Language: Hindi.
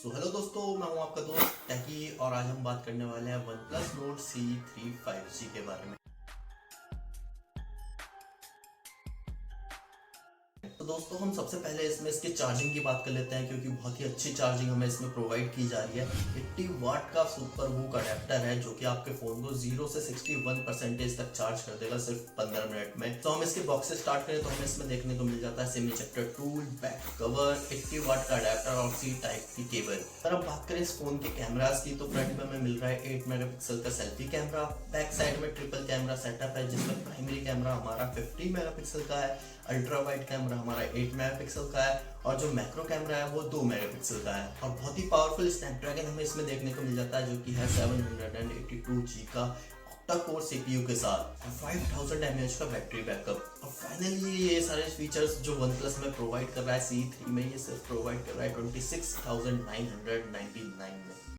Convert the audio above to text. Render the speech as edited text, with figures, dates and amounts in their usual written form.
तो हेलो दोस्तों, मैं हूं आपका दोस्त टैकी और आज हम बात करने वाले हैं OnePlus Nord CE3 5G के बारे में। तो दोस्तों हम सबसे पहले इसमें इसके चार्जिंग की बात कर लेते हैं, क्योंकि बहुत ही अच्छी चार्जिंग हमें इसमें प्रोवाइड की जा रही है। 80 वाट का सुपर वूक अडेप्टर है जो कि आपके फोन को 0 से 61% तक चार्ज कर देगा सिर्फ 15 मिनट में। तो हम इसके बॉक्स से स्टार्ट करें तो हमें इसमें देखने को मिल जाता है SIM ejector tool, back cover, 80 वाट का अडेप्टर और सी टाइप की केबल। अगर अब बात करें इस फोन के कैमरास की तो फ्रंट में हमें मिल रहा है 8 मेगापिक्सल का सेल्फी कैमरा। बैक साइड में ट्रिपल कैमरा सेटअप है जिसमें प्राइमरी कैमरा हमारा 50 मेगापिक्सल का है, अल्ट्रा वाइड कैमरा हमारा 8 मेगापिक्सल का है और जो मैक्रो कैमरा है वो 2 मेगापिक्सल का है। और बहुत ही पावरफुल स्नैपड्रैगन हमें इसमें देखने को मिल जाता है जो कि है 782G का ऑक्टा कोर सीपीयू के साथ 5000 mAh का बैटरी बैकअप। और फाइनली ये सारे फीचर्स जो OnePlus में प्रोवाइड कर रहा है CE3 में, ये सिर्फ प्रोवाइड कर रहा है 26,999